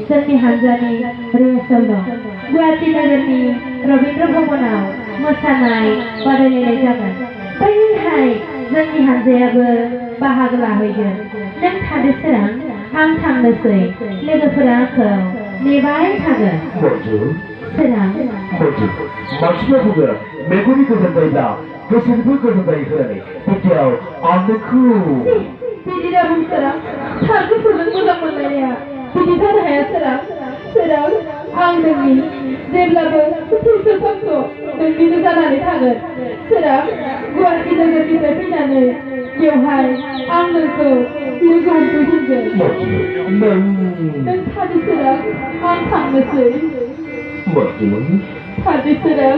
जोंनि हानजानि रिहार्सेल दं। गुवाहाटी नोगोरनि रबीन्द्र भवनाव मोसानाय बादायलायनाय जागोन। बैहाय जोंनि हानजायाबो बाहागो लाहैगोन। नों थादो सोरां, आं थांनोसै। लोगोफोरा आंखौ नेबाय थागोन। सोरां मानसिफ्रा बुङो मेगननि गोजोननायब्ला गोसोनिबो गोजोननाय होननानै बिदियाव आं नोंखौ बिदि दा बुं सोरां, थार गोसोजों मोजां मोनलायनाया बिदि जानो हाया सोरां। सोरां आं नोंनि जेब्लाबो थैस' नोंनिनो जानानै थागोन। सोरां गुवाहाटी नोगोरनिफ्राय फैनानै बेवहाय आं नोंखौ लोगो हमफैफिनगोन। नों थादो सोरां, आं थांनोसै। थादो सोरां।